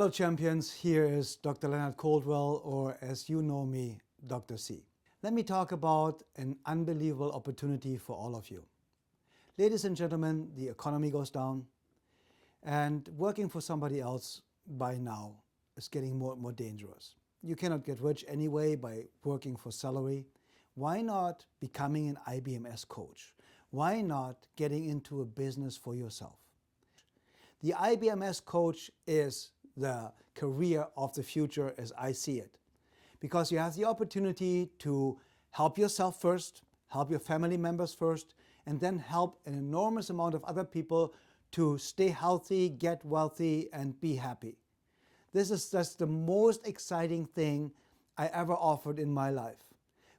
Hello champions, here is Dr. Leonard Coldwell, or as you know me, Dr. C. Let me talk about an unbelievable opportunity for all of you. Ladies and gentlemen, the economy goes down, and working for somebody else by now is getting more and more dangerous. You cannot get rich anyway by working for salary. Why not becoming an IBMS coach? Why not getting into a business for yourself? The IBMS coach is the career of the future as I see it, because you have the opportunity to help yourself first, help your family members first, and then help an enormous amount of other people to stay healthy, get wealthy, and be happy. This is just the most exciting thing I ever offered in my life.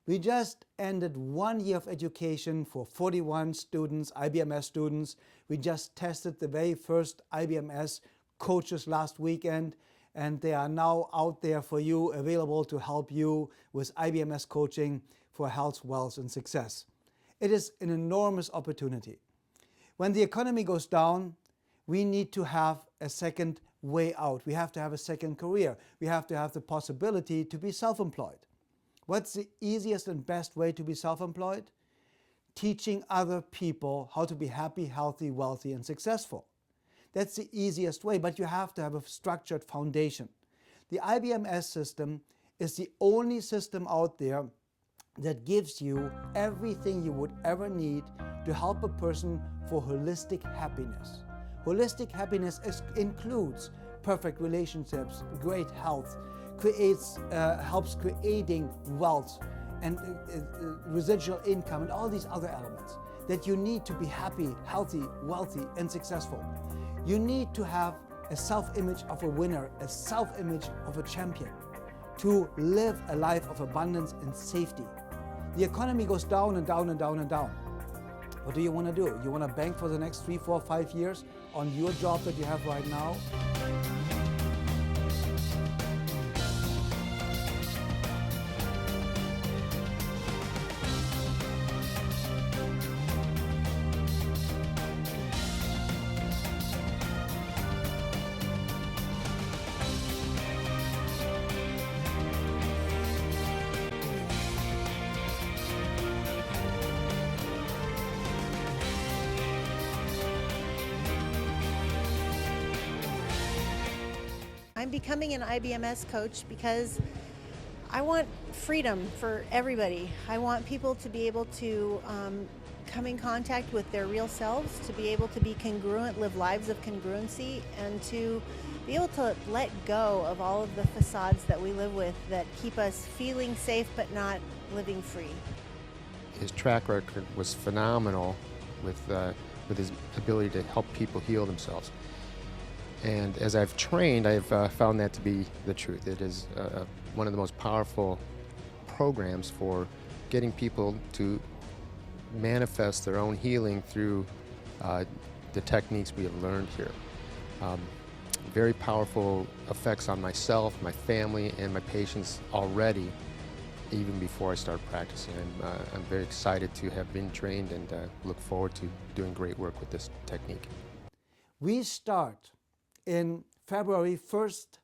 We just ended 1 year of education for 41 students, IBMS students. We just tested the very first IBMS coaches last weekend, and they are now out there for you, available to help you with IBMS coaching for health, wealth, and success. It is an enormous opportunity. When the economy goes down, we need to have a second way out. We have to have a second career. We have to have the possibility to be self-employed. What's the easiest and best way to be self-employed? Teaching other people how to be happy, healthy, wealthy, and successful. That's the easiest way, but you have to have a structured foundation. The IBMS system is the only system out there that gives you everything you would ever need to help a person for holistic happiness. Holistic happiness includes perfect relationships, great health, helps creating wealth and residual income and all these other elements that you need to be happy, healthy, wealthy, and successful. You need to have a self-image of a winner, a self-image of a champion, to live a life of abundance and safety. The economy goes down and down and down and down. What do you want to do? You want to bank for the next 3, 4, 5 years on your job that you have right now? I'm becoming an IBMS coach because I want freedom for everybody. I want people to be able to come in contact with their real selves, to be able to be congruent, live lives of congruency, and to be able to let go of all of the facades that we live with that keep us feeling safe but not living free. His track record was phenomenal with his ability to help people heal themselves. And as I've trained, I've found that to be the truth. It is one of the most powerful programs for getting people to manifest their own healing through the techniques we have learned here. Very powerful effects on myself, my family, and my patients already, even before I start practicing. I'm very excited to have been trained and look forward to doing great work with this technique. We start in February 1st,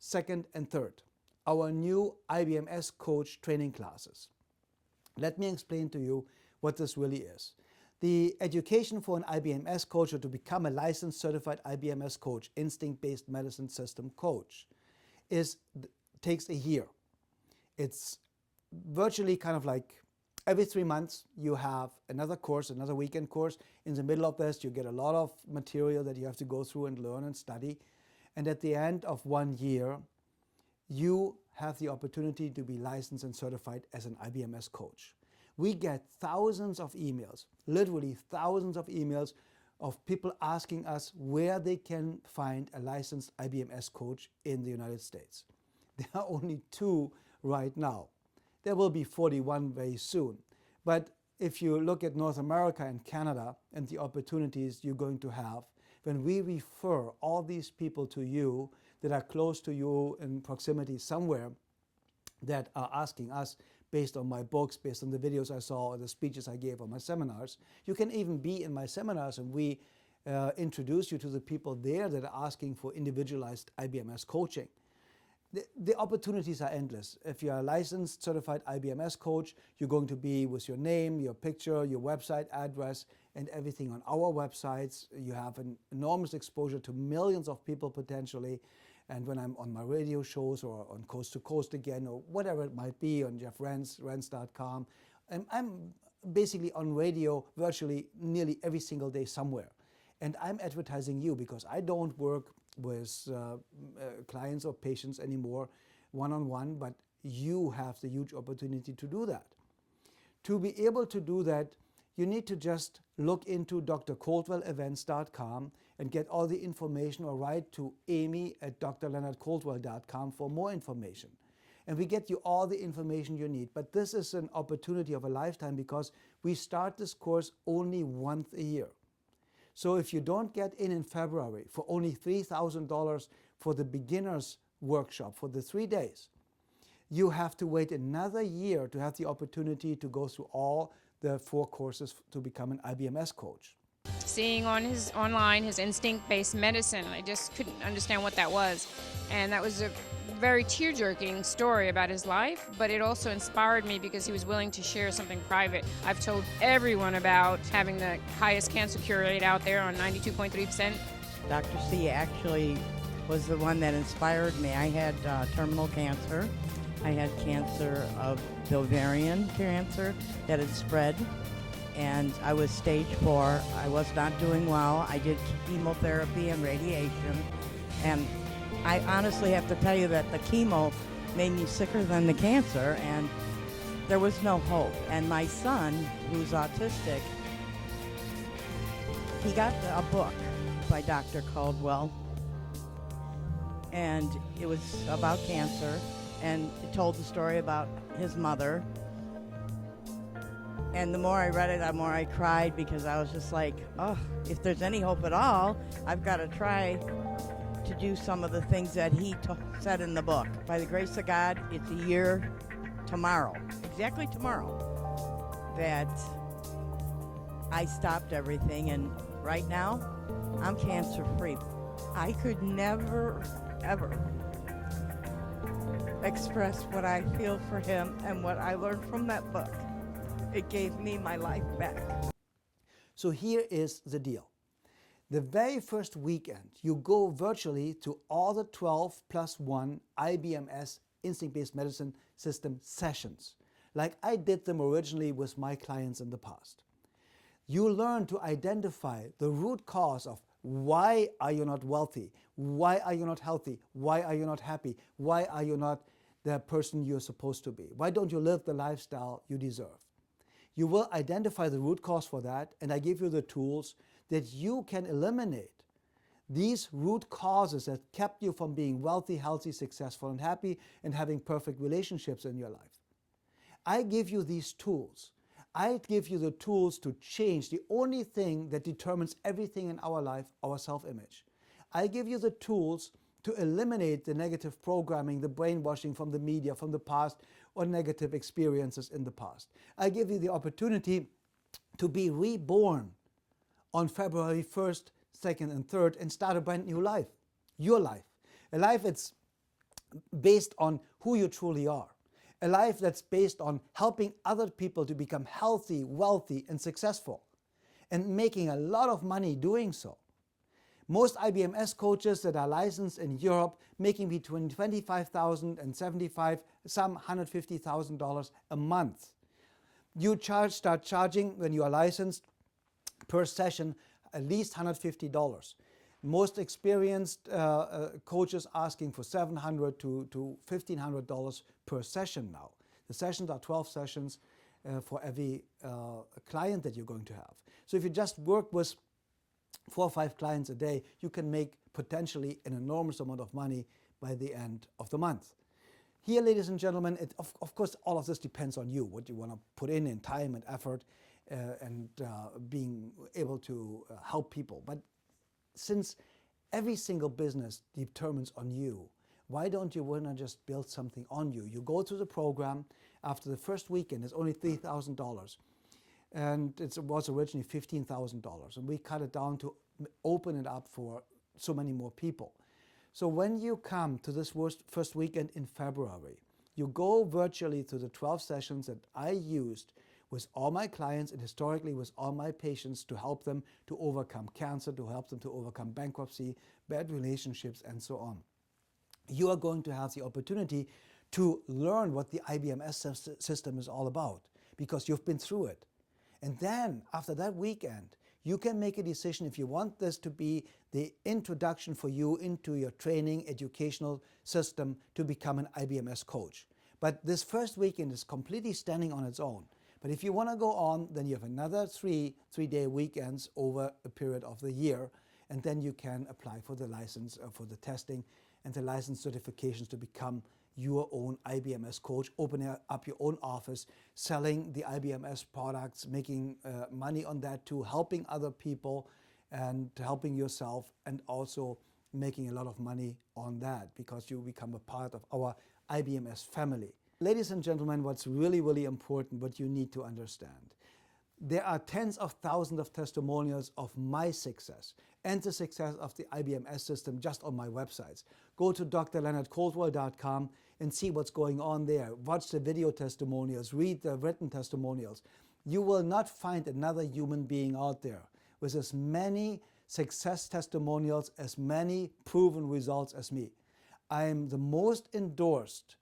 2nd, and 3rd, our new IBMS coach training classes. Let me explain to you what this really is. The education for an IBMS coach, or to become a licensed certified IBMS coach, instinct-based medicine system coach, takes a year. It's virtually kind of like every 3 months you have another course, another weekend course. In the middle of this, you get a lot of material that you have to go through and learn and study. And at the end of 1 year, you have the opportunity to be licensed and certified as an IBMS coach. We get thousands of emails, literally thousands of emails of people asking us where they can find a licensed IBMS coach in the United States. There are only 2 right now. There will be 41 very soon. But if you look at North America and Canada and the opportunities you're going to have, when we refer all these people to you that are close to you in proximity somewhere, that are asking us based on my books, based on the videos I saw or the speeches I gave on my seminars. You can even be in my seminars and we introduce you to the people there that are asking for individualized IBMS coaching. The opportunities are endless. If you're a licensed, certified IBMS coach, you're going to be with your name, your picture, your website address, and everything on our websites. You have an enormous exposure to millions of people potentially. And when I'm on my radio shows or on Coast to Coast again, or whatever it might be, on Jeff Renz.com, I'm basically on radio virtually nearly every single day somewhere. And I'm advertising you because I don't work with clients or patients anymore one-on-one, but you have the huge opportunity to do that. To be able to do that, you need to just look into Dr.ColdwellEvents.com and get all the information, or write to Amy at Dr.LeonardColdwell.com for more information. And we get you all the information you need. But this is an opportunity of a lifetime because we start this course only once a year. So if you don't get in February for only $3,000 for the beginner's workshop for the 3 days, you have to wait another year to have the opportunity to go through all the 4 courses to become an IBMS coach. Seeing on his online his instinct-based medicine, I just couldn't understand what that was. And that was a very tear-jerking story about his life, but it also inspired me because he was willing to share something private. I've told everyone about having the highest cancer cure rate out there on 92.3%. Dr. C actually was the one that inspired me. I had terminal cancer. I had cancer of the ovarian cancer that had spread, and I was stage 4. I was not doing well. I did chemotherapy and radiation, and I honestly have to tell you that the chemo made me sicker than the cancer, and there was no hope. And my son, who's autistic, he got a book by Dr. Coldwell, and it was about cancer, and it told the story about his mother. And the more I read it, the more I cried, because I was just like, oh, if there's any hope at all, I've got to try to do some of the things that he said in the book. By the grace of God, it's a year tomorrow, exactly tomorrow, that I stopped everything, and right now, I'm cancer-free. I could never, ever express what I feel for him and what I learned from that book. It gave me my life back. So here is the deal. The very first weekend, you go virtually to all the 12+1 IBMS instinct-based medicine system sessions, like I did them originally with my clients in the past. You learn to identify the root cause of why are you not wealthy, why are you not healthy, why are you not happy, why are you not the person you're supposed to be, why don't you live the lifestyle you deserve. You will identify the root cause for that, and I give you the tools that you can eliminate these root causes that kept you from being wealthy, healthy, successful, and happy, and having perfect relationships in your life. I give you these tools. I give you the tools to change the only thing that determines everything in our life, our self-image. I give you the tools to eliminate the negative programming, the brainwashing from the media, from the past, or negative experiences in the past. I give you the opportunity to be reborn on February 1st, 2nd, and 3rd and start a brand new life, your life. A life that's based on who you truly are. A life that's based on helping other people to become healthy, wealthy, and successful, and making a lot of money doing so. Most IBMS coaches that are licensed in Europe making between $25,000 and $75,000, some $150,000 a month. You start charging when you are licensed per session at least $150. Most experienced coaches asking for $700 to $1,500 per session now. The sessions are 12 sessions for every client that you're going to have. So if you just work with 4 or 5 clients a day, you can make potentially an enormous amount of money by the end of the month. Here, ladies and gentlemen, of course, all of this depends on you, what you want to put in time and effort and being able to help people. But since every single business determines on you, why don't you want to just build something on you? You go through the program. After the first weekend, it's only $3,000. and it was originally $15,000, and we cut it down to open it up for so many more people. So when you come to this first weekend in February, you go virtually to the 12 sessions that I used with all my clients and historically with all my patients to help them to overcome cancer, to help them to overcome bankruptcy, bad relationships, and so on. You are going to have the opportunity to learn what the IBMS system is all about because you've been through it. And then after that weekend, you can make a decision if you want this to be the introduction for you into your training educational system to become an IBMS coach. But this first weekend is completely standing on its own. But if you want to go on, then you have another three-day weekends over a period of the year, and then you can apply for the license, for the testing and the license certifications to become your own IBMS coach, opening up your own office, selling the IBMS products, making money on that too, helping other people and helping yourself, and also making a lot of money on that because you become a part of our IBMS family. Ladies and gentlemen, what's really, really important, what you need to understand, there are tens of thousands of testimonials of my success and the success of the IBMS system just on my websites. Go to drleonardcoldwell.com and see what's going on there. Watch the video testimonials, read the written testimonials. You will not find another human being out there with as many success testimonials, as many proven results as me. I am the most endorsed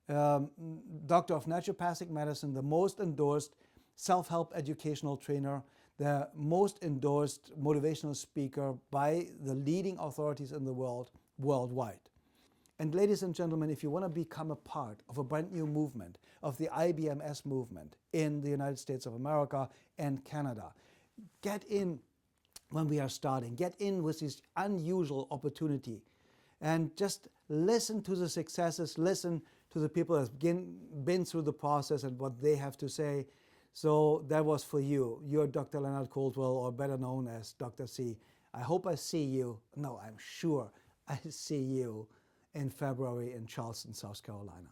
doctor of naturopathic medicine, the most endorsed self-help educational trainer, the most endorsed motivational speaker by the leading authorities in the world worldwide. And ladies and gentlemen, if you want to become a part of a brand new movement, of the IBMS movement in the United States of America and Canada, get in when we are starting. Get in with this unusual opportunity and just listen to the successes, listen to the people that have been through the process and what they have to say. So that was for you. You're Dr. Leonard Coldwell, or better known as Dr. C. I hope I see you, no, I'm sure I see you in February in Charleston, South Carolina.